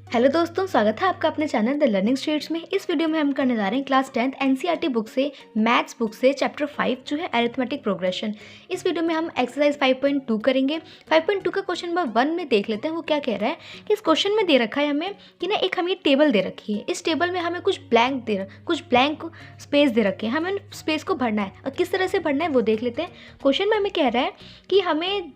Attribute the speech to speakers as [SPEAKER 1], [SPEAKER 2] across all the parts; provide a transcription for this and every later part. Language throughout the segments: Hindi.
[SPEAKER 1] हेलो दोस्तों, स्वागत है आपका अपने चैनल द लर्निंग स्टेट्स में। इस वीडियो में हम करने जा रहे हैं क्लास 10th एनसीईआरटी बुक से मैथ्स बुक से चैप्टर 5 जो है अरिथमेटिक प्रोग्रेशन। इस वीडियो में हम एक्सरसाइज 5.2 करेंगे। 5.2 का क्वेश्चन नंबर 1 में देख लेते हैं। वो क्या कह रहा है कि इस क्वेश्चन में दे रखा है हमें कि ना एक हमें टेबल दे रखी है। इस टेबल में हमें कुछ ब्लैंक स्पेस दे रखे हैं। हमें उन स्पेस को भरना है और किस तरह से भरना है वो देख लेते हैं। क्वेश्चन में हमें कह रहा है कि हमें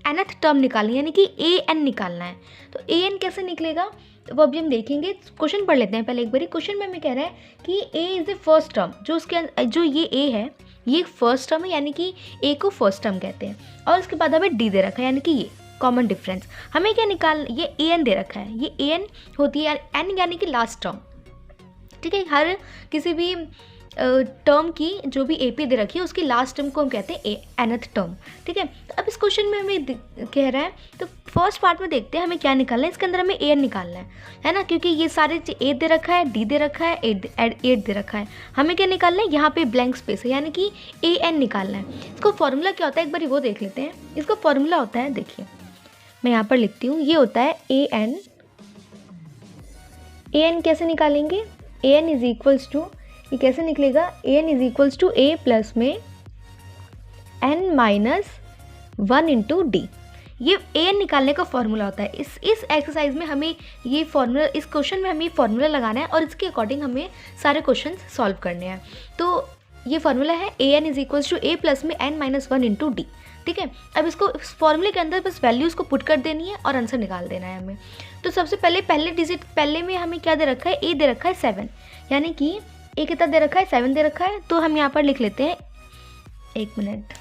[SPEAKER 1] nth टर्म निकालनी है, यानी कि an निकालना है। तो an कैसे निकलेगा तो वो अभी हम देखेंगे। क्वेश्चन पढ़ लेते हैं पहले एक बारी। क्वेश्चन में हमें कह रहा है कि a is the first term, जो ये a है ये फर्स्ट टर्म है, यानी कि a को फर्स्ट टर्म कहते हैं। और उसके बाद हमें d दे रखा है, यानी कि ये कॉमन डिफरेंस। हमें क्या निकाल, ये an दे रखा है, ये an होती है n यानी कि लास्ट टर्म। ठीक है, हर किसी भी टर्म की जो भी AP दे रखी है उसकी लास्ट टर्म को हम कहते हैं nth टर्म। ठीक है, तो अब इस क्वेश्चन में हमें कह रहा है, तो फर्स्ट पार्ट में देखते हैं हमें क्या निकालना है। इसके अंदर हमें an निकालना है ना, क्योंकि ये सारे a दे रखा है, d दे रखा है, 8 दे रखा है। हमें क्या निकालना है, यहाँ पे ब्लैंक स्पेस है, यानी कि an निकालना है। इसको फॉर्मूला क्या होता है एक बार वो देख लेते हैं। इसका फॉर्मूला होता है, देखिए मैं यहाँ पर लिखती हूँ, ये होता है an कैसे निकालेंगे, an इज इक्वल्स टू, ये कैसे निकलेगा, an is equals to a plus में n माइनस 1 इंटू डी। ये an निकालने का फॉर्मूला होता है। इस एक्सरसाइज में हमें ये फॉर्मूला, इस क्वेश्चन में हमें फॉर्मूला लगाना है और इसके अकॉर्डिंग हमें सारे क्वेश्चन सॉल्व करने हैं। तो ये फॉर्मूला है an is equals to a plus में n माइनस 1 इंटू डी। ठीक है, अब इसको इस फॉर्मूले के अंदर बस वैल्यूज़ को पुट कर देनी है और आंसर निकाल देना है हमें। तो सबसे पहले डिजिट पहले में हमें क्या दे रखा है, a दे रखा है 7, यानी कि a कितना दे रखा है, 7 दे रखा है। तो हम यहाँ पर लिख लेते हैं, एक मिनट,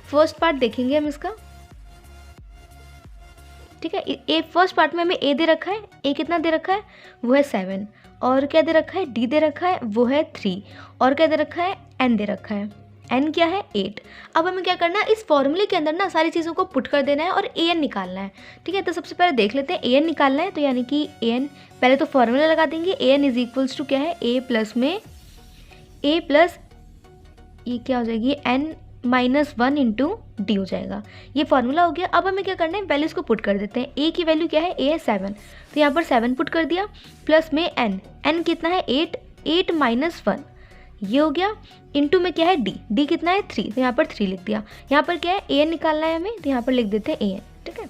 [SPEAKER 1] फर्स्ट पार्ट देखेंगे हम इसका। ठीक है, ए फर्स्ट पार्ट में हमें a दे रखा है, a कितना दे रखा है वो है 7, और क्या दे रखा है, d दे रखा है वो है 3, और क्या दे रखा है, n दे रखा है, n क्या है 8। अब हमें क्या करना है, इस फॉर्मूले के अंदर ना सारी चीज़ों को पुट कर देना है और an निकालना है। ठीक है, तो सबसे पहले देख लेते हैं an निकालना है। तो यानी कि an, पहले तो फॉर्मूला लगा देंगे, an इज इक्वल्स टू क्या है, a प्लस में a प्लस ये क्या हो जाएगी, n माइनस 1 इंटू डी हो जाएगा। ये फॉर्मूला हो गया। अब हमें क्या करना है, वैल्यूज़ को पुट कर देते हैं। a की वैल्यू क्या है, a है 7, तो यहाँ पर 7 पुट कर दिया, प्लस में n कितना है 8 माइनस 1 ये हो गया, इंटू में क्या है d कितना है 3, तो यहाँ पर 3 लिख दिया। यहाँ पर क्या है, an निकालना है हमें, तो यहाँ पर लिख देते हैं an। ठीक है,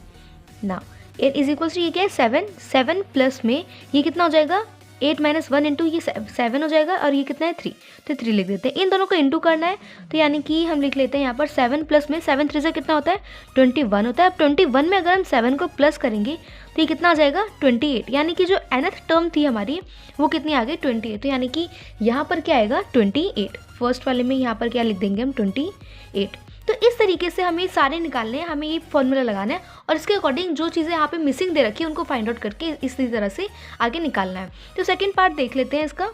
[SPEAKER 1] ना इज इक्वल्स टू ये क्या है 7 प्लस में ये कितना हो जाएगा, 8 माइनस 1 इंटू ये 7 हो जाएगा, और ये कितना है 3, तो 3 लिख देते हैं। इन दोनों को इंटू करना है, तो यानी कि हम लिख लेते हैं यहाँ पर 7 प्लस में 7 3 से कितना होता है 21 होता है। अब 21 में अगर हम 7 को प्लस करेंगे तो ये कितना आ जाएगा 28, यानी कि जो nth टर्म थी हमारी वो कितनी आ गई 28। तो यानी कि यहाँ पर क्या आएगा 28, फर्स्ट वाले में यहाँ पर क्या लिख देंगे हम 28। तो इस तरीके से हमें सारे निकालने हैं, हमें ये फॉर्मूला लगाना है और इसके अकॉर्डिंग जो चीज़ें यहाँ पे मिसिंग दे रखी है उनको फाइंड आउट करके इसी तरह से आगे निकालना है। तो सेकंड पार्ट देख लेते हैं इसका।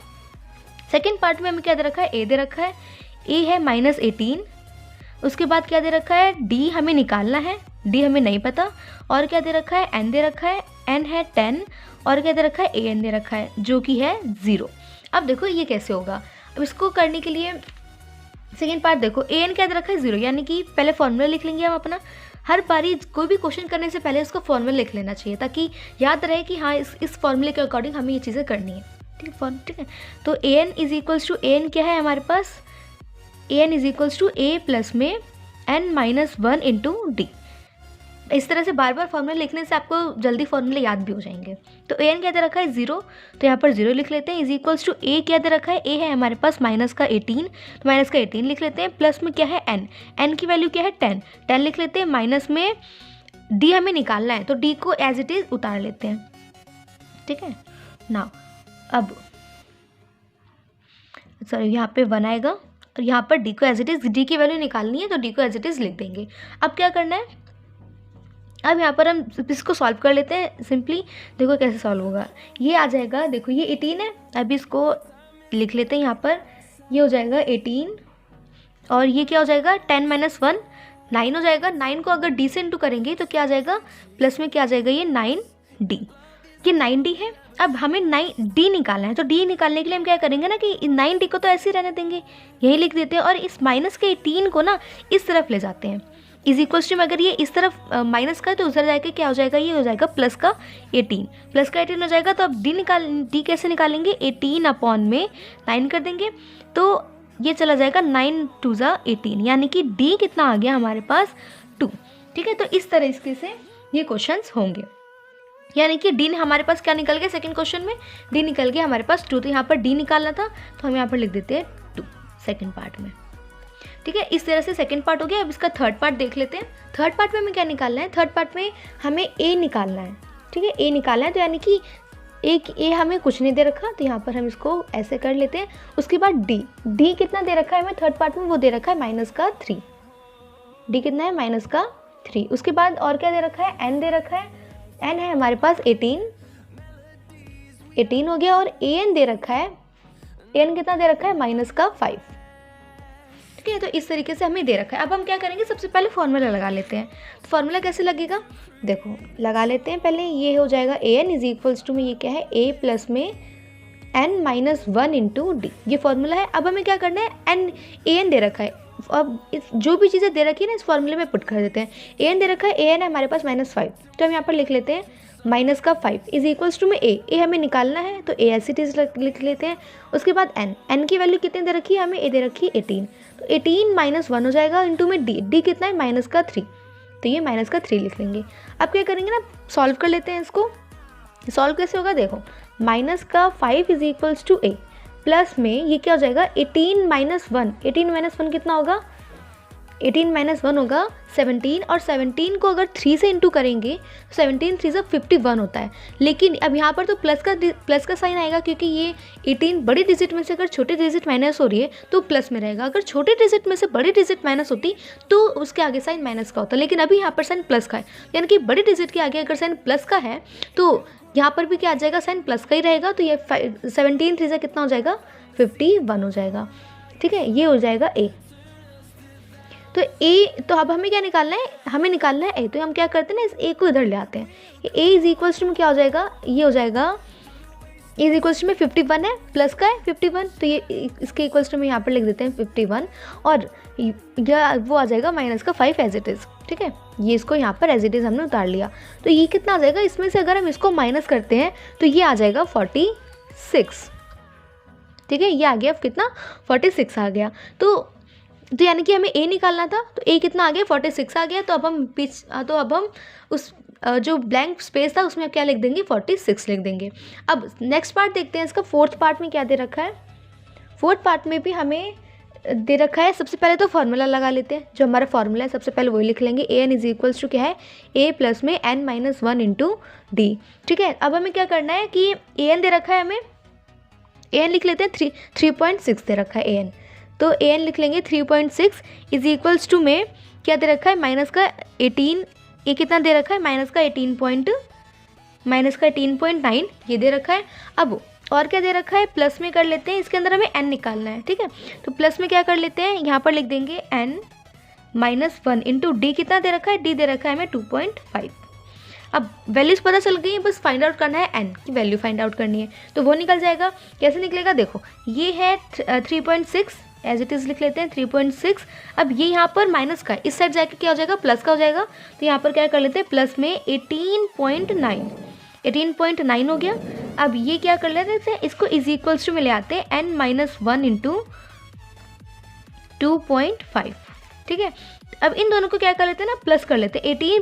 [SPEAKER 1] सेकंड पार्ट में हमें क्या दे रखा है, a दे रखा है, a है माइनस 18, उसके बाद क्या दे रखा है, d हमें निकालना है, d हमें नहीं पता, और क्या दे रखा है, n दे रखा है, n है 10, और क्या दे रखा है, an दे रखा है जो कि है 0। अब देखो ये कैसे होगा, अब इसको करने के लिए सेकेंड पार्ट देखो, an क्या दे रखा है 0, यानी कि पहले फॉर्मूला लिख लेंगे हम अपना। हर बारी कोई भी क्वेश्चन करने से पहले इसको फॉर्मूला लिख लेना चाहिए ताकि याद रहे कि हाँ इस फॉर्मूले के अकॉर्डिंग हमें ये चीज़ें करनी है। ठीक है, तो an is equals to, an क्या है हमारे पास, an is equals to a plus में n माइनस 1 इंटू डी। इस तरह से बार बार फॉर्मूला लिखने से आपको जल्दी फॉर्मूले याद भी हो जाएंगे। तो an क्या दे रखा है 0, तो यहाँ पर 0 लिख लेते हैं, इज इक्वल्स टू a क्या दे रखा है, a है हमारे पास माइनस का 18, तो माइनस का 18 लिख लेते हैं, प्लस में क्या है n की वैल्यू क्या है 10 लिख लेते हैं, माइनस में d हमें निकालना है तो d को एज इट इज़ उतार लेते हैं। ठीक है ना, अब सॉरी यहाँ पे 1 आएगा और यहाँ पर d को एज इट इज़, d की वैल्यू निकालनी है तो d को एज इट इज़ लिख देंगे। अब क्या करना है, अब यहाँ पर हम इसको सॉल्व कर लेते हैं सिंपली। देखो कैसे सॉल्व होगा, ये आ जाएगा, देखो ये 18 है, अभी इसको लिख लेते हैं यहाँ पर, ये हो जाएगा 18 और ये क्या हो जाएगा 10 माइनस 1 9 हो जाएगा। 9 को अगर d से इंटू करेंगे तो क्या आ जाएगा, प्लस में क्या आ जाएगा, ये 9d, ये 9d है। अब हमें 9d निकालना है, तो d निकालने के लिए हम क्या करेंगे ना कि 9d को तो ऐसे ही रहने देंगे, यही लिख देते हैं और इस माइनस के 18 को ना इस तरफ ले जाते हैं। इज इक्वल्स टू में अगर ये इस तरफ माइनस का है तो उधर जाके क्या हो जाएगा, ये हो जाएगा प्लस का 18, प्लस का 18 हो जाएगा। तो अब डी कैसे निकालेंगे, 18 अपॉन में 9 कर देंगे तो ये चला जाएगा 9 2 ज़ा 18, यानी कि डी कितना आ गया हमारे पास 2। ठीक है, तो इस तरीके से ये क्वेश्चंस होंगे, यानी कि डी ने हमारे पास क्या निकल गया, सेकंड क्वेश्चन में डी निकल गया हमारे पास 2। तो यहाँ पर डी निकालना था तो हम यहाँ पर लिख देते हैं 2 सेकंड पार्ट में। ठीक है, इस तरह से सेकंड पार्ट हो गया। अब इसका थर्ड पार्ट देख लेते हैं। थर्ड पार्ट में हमें क्या निकालना है, थर्ड पार्ट में हमें ए निकालना है। ठीक है, ए निकालना है, तो यानी कि एक ए हमें कुछ नहीं दे रखा तो यहाँ पर हम इसको ऐसे कर लेते हैं। उसके बाद डी कितना दे रखा है हमें थर्ड पार्ट में, वो दे रखा है -3। डी कितना है, -3। उसके बाद और क्या दे रखा है, एन दे रखा है। एन है हमारे पास 18 हो गया। और ए एन दे रखा है, एन कितना दे रखा है, -5। ठीक है, तो इस तरीके से हमें दे रखा है। अब हम क्या करेंगे, सबसे पहले फॉर्मूला लगा लेते हैं। तो फॉर्मूला कैसे लगेगा, देखो लगा लेते हैं पहले। ये हो जाएगा ए एन इज इक्वल्स टू में ये क्या है, ए प्लस में एन -1 इंटू डी, ये फॉर्मूला है। अब हमें क्या करना है, एन ए एन दे रखा है। अब इस जो भी चीज़ें दे रखी है ना इस फॉर्मूले में पुट कर देते हैं। ए एन दे रखा है, ए एन है हमारे पास -5, तो हम यहाँ पर लिख लेते हैं -5 इज इक्वल्स टू में ए हमें निकालना है तो ए एस इट इज लिख लेते हैं। उसके बाद एन की वैल्यू कितनी दे रखी है हमें, ए दे रखी है 18, तो 18 -1 हो जाएगा इंटू में डी कितना है, -3, तो ये -3 लिख लेंगे। अब क्या करेंगे ना, सॉल्व कर लेते हैं इसको। सॉल्व कैसे होगा, देखो -5 is equals to A plus में ये क्या हो जाएगा, 18 -1 कितना होगा, 18 -1 होगा 17, और 17 को अगर 3 से इंटू करेंगे 17 3 से 51 होता है। लेकिन अब यहाँ पर तो प्लस का साइन आएगा, क्योंकि ये 18 बड़ी डिजिट में से अगर छोटे डिजिट माइनस हो रही है तो प्लस में रहेगा। अगर छोटे डिजिट में से बड़ी डिजिट माइनस होती तो उसके आगे साइन माइनस का होता, लेकिन अभी यहाँ पर साइन प्लस का है, यानी कि बड़ी डिजिट के आगे अगर साइन प्लस का है तो यहाँ पर भी क्या आ जाएगा, साइन प्लस का ही रहेगा। तो ये 17 3 से कितना हो जाएगा, 51 हो जाएगा। ठीक है, ये हो जाएगा ए। तो ए, तो अब हमें क्या निकालना है, हमें निकालना है ए। तो हम क्या करते हैं ना, इस ए को इधर ले आते हैं। ए इज इक्वल्स टू में क्या हो जाएगा, ये हो जाएगा इज इक्वल्स टू में 51 है, प्लस का है 51, तो ये इसके इक्वल्स टू में यहाँ पर लिख देते हैं 51, और यह वो आ जाएगा -5 एज इट इज़। ठीक है, ये इसको यहाँ पर एज इट इज़ हमने उतार लिया। तो ये कितना आ जाएगा, इसमें से अगर हम इसको माइनस करते हैं तो ये आ जाएगा 46। ठीक है, ये आ गया कितना, 46 आ गया। तो यानी कि हमें ए निकालना था, तो ए कितना आ गया, 46 आ गया। तो अब हम उस जो ब्लैंक स्पेस था उसमें क्या लिख देंगे, 46 लिख देंगे। अब नेक्स्ट पार्ट देखते हैं इसका। फोर्थ पार्ट में क्या दे रखा है, फोर्थ पार्ट में भी हमें दे रखा है। सबसे पहले तो फार्मूला लगा लेते हैं, जो हमारा फार्मूला है सबसे पहले वही लिख लेंगे। ए एन इज इक्वल्स टू क्या है, ए प्लस में n -1 इंटू डी। ठीक है, अब हमें क्या करना है कि ए एन दे रखा है, हमें ए एन लिख लेते हैं 3.6 दे रखा है ए एन, तो ए एन लिख लेंगे 3.6 इज इक्वल्स टू में क्या दे रखा है, -18, ये कितना दे रखा है, -18.9 ये दे रखा है। अब और क्या दे रखा है, प्लस में कर लेते हैं, इसके अंदर हमें n निकालना है। ठीक है, तो प्लस में क्या कर लेते हैं, यहाँ पर लिख देंगे n -1 इंटू डी कितना दे रखा है, डी दे रखा है हमें 2.5। अब वैल्यूज़ पता चल गई है, बस फाइंड आउट करना है n की वैल्यू फाइंड आउट करनी है, तो वो निकल जाएगा। कैसे निकलेगा, देखो ये है 3.6 एज इट इज़ लिख लेते हैं 3.6। अब ये यहाँ पर माइनस का है, इस साइड जाके क्या हो जाएगा, प्लस का हो जाएगा। तो यहाँ पर क्या कर लेते हैं, प्लस में 18.9 हो गया। अब ये क्या कर लेते हैं, इसको इज इक्वल्स टू में ले आते हैं n -1 इंटू 2.5। ठीक है, अब इन दोनों को क्या कर लेते हैं ना, प्लस कर लेते हैं। 18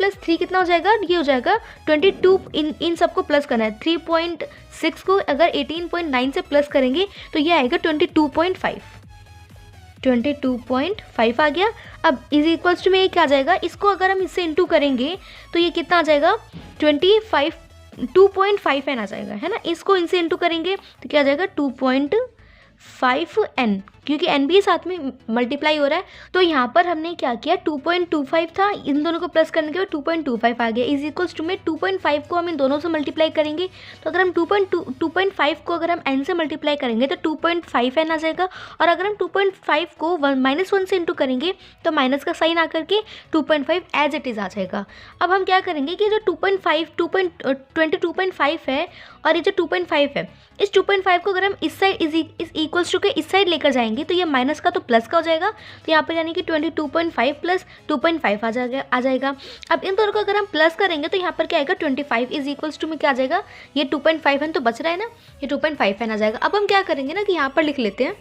[SPEAKER 1] + 3 कितना हो जाएगा, ये हो जाएगा 22। इन सबको प्लस करना है। 3.6 को अगर 18.9 से प्लस करेंगे तो ये आएगा 22.5 आ गया। अब इज इक्वल्स टू में ये क्या आ जाएगा, इसको अगर हम इससे इंटू करेंगे तो ये कितना आ जाएगा, 2.5n आ जाएगा, है ना। इसको इनसे इंटू करेंगे तो क्या आ जाएगा, 2.5n, क्योंकि n भी साथ में मल्टीप्लाई हो रहा है। तो यहाँ पर हमने क्या किया, 2.25 था, इन दोनों को प्लस करने के बाद 2.25 आ गया। इज इक्वल्स टू में 2.5 को हम इन दोनों से मल्टीप्लाई करेंगे, तो अगर हम 2.5 को अगर हम n से मल्टीप्लाई करेंगे तो 2.5n आ जाएगा। और अगर हम 2.5 को -1 से इंटू करेंगे तो माइनस का साइन आकर के 2.5 एज इट इज़ आ जाएगा। अब हम क्या करेंगे कि जो 22.5 है और ये जो 2.5 है, इस 2.5 को अगर हम इस साइड इज इक्वल्स टू के इस साइड लेकर जाएंगे आएंगे तो ये माइनस का तो प्लस का हो जाएगा, तो यहाँ पर यानी कि 22.5 प्लस 2.5 आ जाएगा। अब इन दोनों को अगर हम प्लस करेंगे तो यहाँ पर क्या आएगा 25 इज इक्वल्स टू में क्या आ जाएगा, ये 2.5 एन तो बच रहा है ना, ये 2.5 एन आ जाएगा। अब हम क्या करेंगे ना कि यहाँ पर लिख लेते हैं,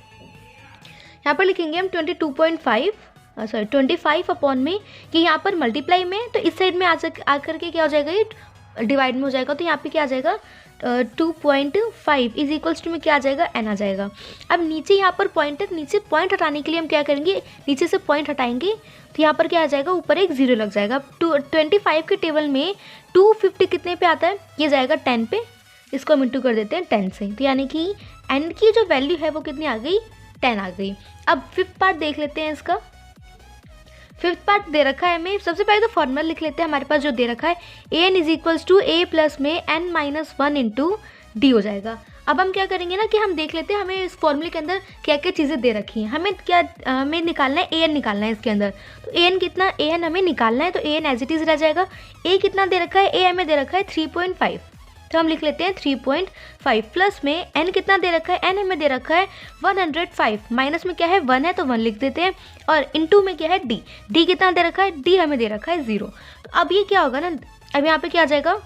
[SPEAKER 1] यहाँ पर लिखेंगे हम 25 अपॉन में, कि यहाँ पर मल्टीप्लाई में तो इस साइड में आकर के क्या हो जाएगा, ये डिवाइड में हो जाएगा, तो यहाँ पे क्या आ जाएगा 2.5 इज इक्वल्स टू में क्या आ जाएगा, एन आ जाएगा। अब नीचे यहाँ पर पॉइंट है, नीचे पॉइंट हटाने के लिए हम क्या करेंगे, नीचे से पॉइंट हटाएंगे तो यहाँ पर क्या आ जाएगा, ऊपर एक जीरो लग जाएगा। 25 के टेबल में 250 कितने पे आता है, ये जाएगा 10 पे, इसको हम इंटू कर देते हैं 10 से, तो यानी कि एन की जो वैल्यू है वो कितनी आ गई, 10 आ गई। अब फिफ्थ पार्ट देख लेते हैं इसका। फिफ्थ पार्ट दे रखा है हमें, सबसे पहले तो फॉर्मूला लिख लेते हैं हमारे पास जो दे रखा है, a n is equals to A plus में एन माइनस 1 इंटू डी हो जाएगा। अब हम क्या करेंगे ना कि हम देख लेते हैं हमें इस फॉर्मूले के अंदर क्या क्या चीज़ें दे रखी हैं, हमें निकालना है, ए एन निकालना है इसके अंदर। तो ए एन कितना, ए एन हमें निकालना है, तो A N as it is रह जाएगा। ए कितना दे रखा है, ए हमें दे रखा है 3.5, तो हम लिख लेते हैं 3.5 प्लस में एन कितना दे रखा है, एन हमें दे रखा है 105, माइनस में क्या है 1 है तो 1 लिख देते हैं, और इनटू में क्या है डी, डी कितना दे रखा है, डी हमें दे रखा है 0। तो अब ये क्या होगा ना, अब यहाँ पे क्या आ जाएगा,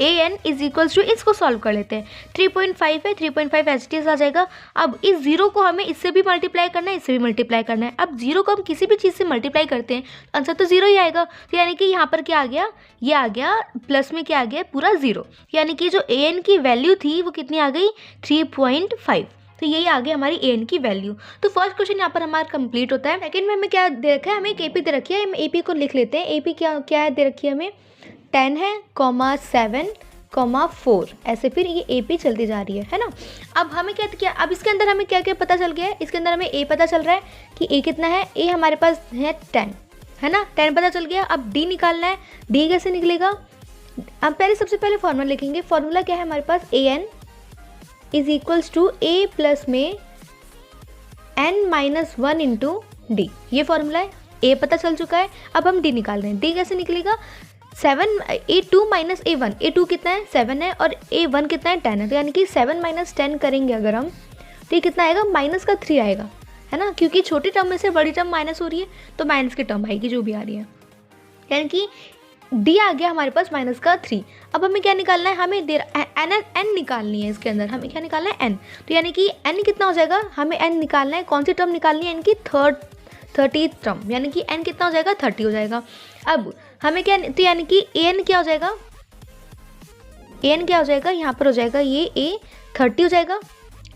[SPEAKER 1] ए एन इज इक्वल्स टू, इसको सॉल्व कर लेते हैं, 3.5 है, 3.5 एच टी एस आ जाएगा। अब इस जीरो को हमें इससे भी मल्टीप्लाई करना है, इससे भी मल्टीप्लाई करना है। अब जीरो को हम किसी भी चीज़ से मल्टीप्लाई करते हैं आंसर तो जीरो ही आएगा, तो यानी कि यहाँ पर क्या आ गया, ये आ गया प्लस में क्या आ गया, पूरा जीरो, यानी कि जो ए एन की वैल्यू थी वो कितनी आ गई, 3.5, तो यही आ गई हमारी ए एन की वैल्यू। तो फर्स्ट क्वेश्चन यहाँ पर हमारा कंप्लीट होता है। सेकंड में हमें क्या दे रखा है, हमें एक एपी दे रखी है, हम एपी को लिख लेते हैं। एपी क्या है दे रखी है हमें, 10 है, 7, 4, ऐसे फिर ये ए पी चलती जा रही है ना। अब हमें क्या, अब इसके अंदर हमें क्या क्या पता चल गया है, इसके अंदर हमें ए पता चल रहा है कि ए कितना है, ए हमारे पास है 10 है ना, 10 पता चल गया। अब डी निकालना है, डी कैसे निकलेगा, अब सबसे पहले फॉर्मूला लिखेंगे। फॉर्मूला क्या है हमारे पास, a n is equals to A plus में एन माइनस 1 इंटू डी, ये फॉर्मूला है। ए पता चल चुका है, अब हम डी निकाल रहे हैं। डी कैसे निकलेगा, 7 A2 माइनस A1, A2 कितना है 7 है और A1 कितना है 10 है, तो यानी कि 7 माइनस 10 करेंगे अगर हम, तो ये कितना आएगा, माइनस का 3 आएगा, है ना, क्योंकि छोटी टर्म में से बड़ी टर्म माइनस हो रही है तो माइनस की टर्म आएगी जो भी आ रही है, यानी कि डी आ गया हमारे पास माइनस का 3। अब हमें क्या निकालना है, हमें एन निकालनी है, इसके अंदर हमें क्या निकालना है, एन, तो यानी कि एन कितना हो जाएगा, हमें एन निकालना है, कौन सी टर्म निकालनी है, इनकी 30 टर्म, यानी कि एन कितना हो जाएगा, 30 हो जाएगा। अब हमें क्या, तो यानी कि ए एन क्या हो जाएगा, ए एन क्या हो जाएगा, यहाँ पर हो जाएगा ये ए 30 हो जाएगा,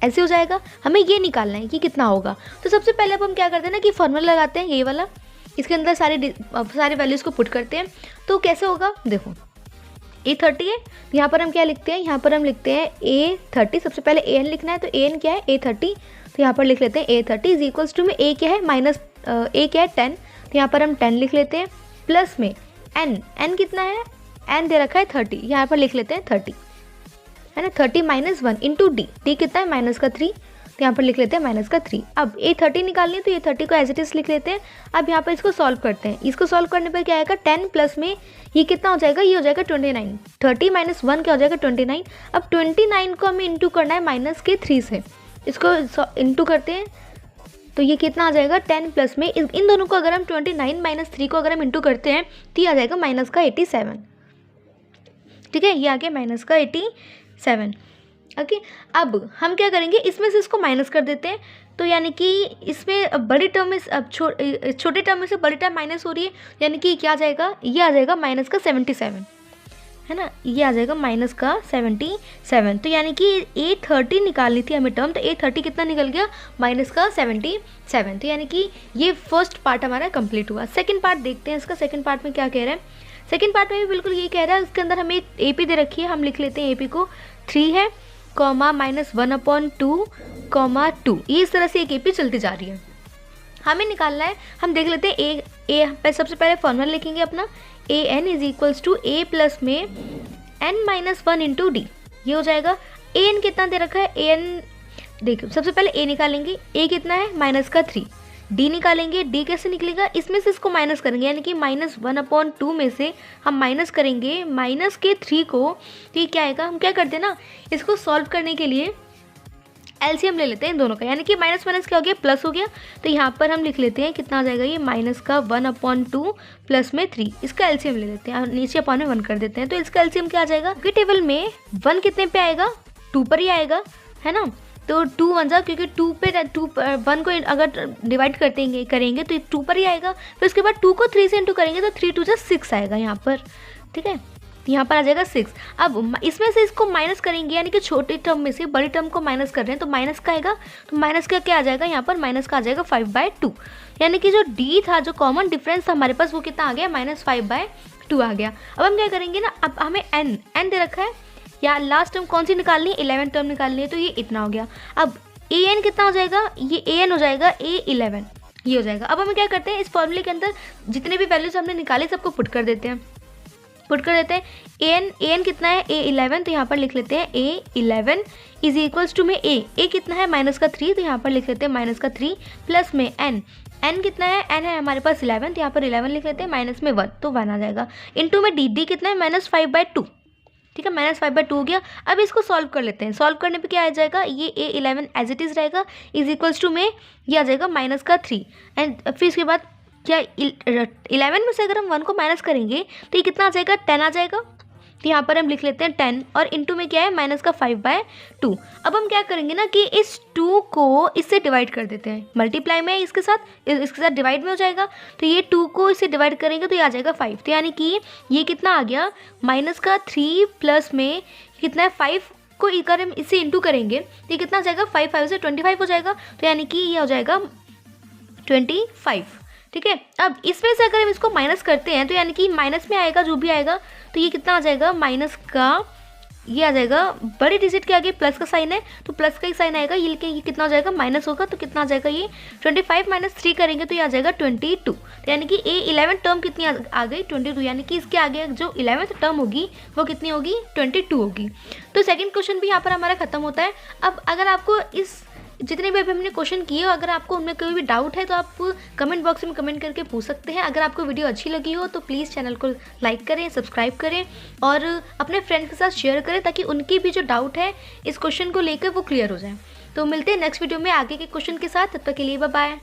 [SPEAKER 1] ऐसे हो जाएगा। हमें ये निकालना है कि कितना होगा। तो सबसे पहले अब हम क्या करते हैं ना कि फॉर्मूला लगाते हैं, ये वाला, इसके अंदर सारे वैल्यूज़ को पुट करते हैं। तो कैसे होगा, देखो ए 30 है, यहाँ पर हम क्या लिखते हैं, यहाँ पर हम लिखते हैं ए 30, सबसे पहले ए एन लिखना है, तो ए एन क्या है ए 30, तो यहाँ पर लिख लेते हैं ए 30 इज इक्वल्स टू में ए क्या है माइनस ए क्या है 10, तो यहाँ पर हम 10 लिख लेते हैं, प्लस में एन कितना है, एन दे रखा है 30, यहाँ पर लिख लेते हैं 30, है ना, 30 माइनस 1 इंटू डी, डी कितना है माइनस का 3, तो यहाँ पर लिख लेते हैं माइनस का 3। अब ए 30 निकालनी है तो ये 30 को एज इट इज लिख लेते हैं। अब यहाँ पर इसको सॉल्व करते हैं, इसको सॉल्व करने पर क्या आएगा, 10 प्लस में ये कितना हो जाएगा, ये हो जाएगा 29, 30 माइनस 1 क्या हो जाएगा 29। अब 29 को हमें इंटू करना है माइनस के 3 से, इसको इंटू करते हैं तो ये कितना आ जाएगा, 10 प्लस में इन दोनों को अगर हम 29 माइनस 3 को अगर हम इंटू करते हैं तो ये आ जाएगा माइनस का 87, ठीक है, ये आ गया माइनस का 87। ओके, अब हम क्या करेंगे, इसमें से इसको माइनस कर देते हैं, तो यानी कि इसमें बड़ी टर्म में अब छोटे टर्म में से बड़ी टर्म माइनस हो रही है, यानी कि क्या आ जाएगा, ये आ जाएगा माइनस का 77, है ना, ये आ जाएगा माइनस का 77। तो यानी कि ए 30 निकालनी थी हमें टर्म, तो ए 30 कितना निकल गया, माइनस का 77। तो यानी कि ये फर्स्ट पार्ट हमारा कंप्लीट हुआ। सेकंड पार्ट देखते हैं इसका, सेकंड पार्ट में क्या कह रहा है। सेकंड पार्ट में भी बिल्कुल यही कह रहा है, इसके अंदर हमें ए पी दे रखी है, हम लिख लेते हैं ए पी को 3 है, कॉमा माइनस 1/2, कॉमा 2, ये इस तरह से एक ए पी चलती जा रही है। हमें निकालना है, हम देख लेते हैं ए सबसे पहले फॉर्मूला लिखेंगे अपना, a n is equals to A plus में एन माइनस 1 इंटू डी, ये हो जाएगा। ए एन कितना दे रखा है, ए एन देखो सबसे पहले ए निकालेंगे, ए कितना है माइनस का 3, डी निकालेंगे, डी कैसे निकलेगा, इसमें से इसको माइनस करेंगे, यानी कि माइनस 1/2 में से हम माइनस करेंगे माइनस के 3 को, तो ये क्या आएगा, हम क्या करते हैं ना, इसको सॉल्व करने के लिए एलसीएम ले लेते हैं इन दोनों का, यानी कि माइनस माइनस क्या हो गया, प्लस हो गया। तो यहाँ पर हम लिख लेते हैं कितना आ जाएगा ये, माइनस का 1/2 प्लस में 3, इसका एलसीएम ले लेते हैं और नीचे अपॉन में 1 कर देते हैं। तो इसका एलसीएम क्या आ जाएगा, क्योंकि टेबल में 1 कितने पे आएगा, 2 पर ही आएगा, है ना। तो 2 1 जा, क्योंकि 1 को अगर डिवाइड करेंगे तो 2 पर ही आएगा। फिर उसके बाद 2 को 3 से इंटू करेंगे तो 3 2 जा 6 आएगा यहाँ पर, ठीक है। यहाँ पर आ जाएगा 6। अब इसमें से इसको माइनस करेंगे, यानी कि छोटे टर्म में से बड़ी टर्म को माइनस कर रहे हैं, तो माइनस का आएगा, तो माइनस का क्या आ जाएगा यहाँ पर, माइनस का आ जाएगा 5/2, यानी कि जो डी था, जो कॉमन डिफरेंस था हमारे पास, वो कितना आ गया, -5/2 आ गया। अब हम क्या करेंगे ना, अब हमें एन दे रखा है, या लास्ट टर्म कौन सी निकालनी है, 11 टर्म निकालनी है, तो ये इतना हो गया। अब ए एन कितना हो जाएगा, ये ए एन हो जाएगा A11, ये हो जाएगा। अब हम क्या करते हैं, इस फॉर्मूले के अंदर जितने भी वैल्यूज हमने निकाली सबको पुट कर देते हैं ए एन कितना है, A11, तो यहाँ पर लिख लेते हैं A11 इज इक्वल्स टू में ए कितना है, -3, तो यहाँ पर लिख लेते हैं -3 प्लस में एन कितना है, एन है हमारे पास 11, तो यहाँ पर 11 लिख लेते हैं, माइनस में 1, तो 1 आ जाएगा, इंटू में डी कितना है, -5/2, ठीक है, -5/2 हो गया। अब इसको सॉल्व कर लेते हैं, सॉल्व करने पे क्या आ जाएगा, ये A11 एज इट इज़ रहेगा, इज इक्वल्स टू में ये आ जाएगा -3, एंड फिर इसके बाद क्या 11 में से अगर हम 1 को माइनस करेंगे तो ये कितना आ जाएगा, 10 आ जाएगा। तो यहाँ पर हम लिख लेते हैं 10, और इंटू में क्या है, -5/2। अब हम क्या करेंगे ना कि इस 2 को इससे डिवाइड कर देते हैं, मल्टीप्लाई में इसके साथ डिवाइड में हो जाएगा, तो ये 2 को इससे डिवाइड करेंगे तो ये आ जाएगा 5, तो यानी कि ये कितना आ गया, -3 प्लस में कितना है 5 को अगर हम इससे इंटू करेंगे तो ये कितना आ जाएगा, 5 से 25 हो जाएगा, तो यानी कि ये हो जाएगा 25, ठीक है। अब इसमें से अगर हम इसको माइनस करते हैं तो यानी कि माइनस में आएगा जो भी आएगा, तो ये कितना आ जाएगा, माइनस का ये आ जाएगा, बड़े डिजिट के आगे प्लस का साइन है तो प्लस का ही साइन आएगा, ये कितना हो जाएगा, माइनस होगा, तो कितना आ जाएगा, ये 25 - 3 करेंगे तो ये आ जाएगा 22, तो यानी कि A11 टर्म कितनी आ गई, 22, यानी कि इसके आगे जो 11th टर्म होगी वो कितनी होगी, 22 होगी। तो सेकंड क्वेश्चन भी यहाँ पर हमारा खत्म होता है। अब अगर आपको इस जितने भी अभी हमने क्वेश्चन किए, अगर आपको उनमें कोई भी डाउट है तो आप कमेंट बॉक्स में कमेंट करके पूछ सकते हैं। अगर आपको वीडियो अच्छी लगी हो तो प्लीज़ चैनल को लाइक करें, सब्सक्राइब करें और अपने फ्रेंड्स के साथ शेयर करें, ताकि उनकी भी जो डाउट है इस क्वेश्चन को लेकर वो क्लियर हो जाए। तो मिलते हैं नेक्स्ट वीडियो में आगे के क्वेश्चन के साथ, तब तक के लिए बाय बाय।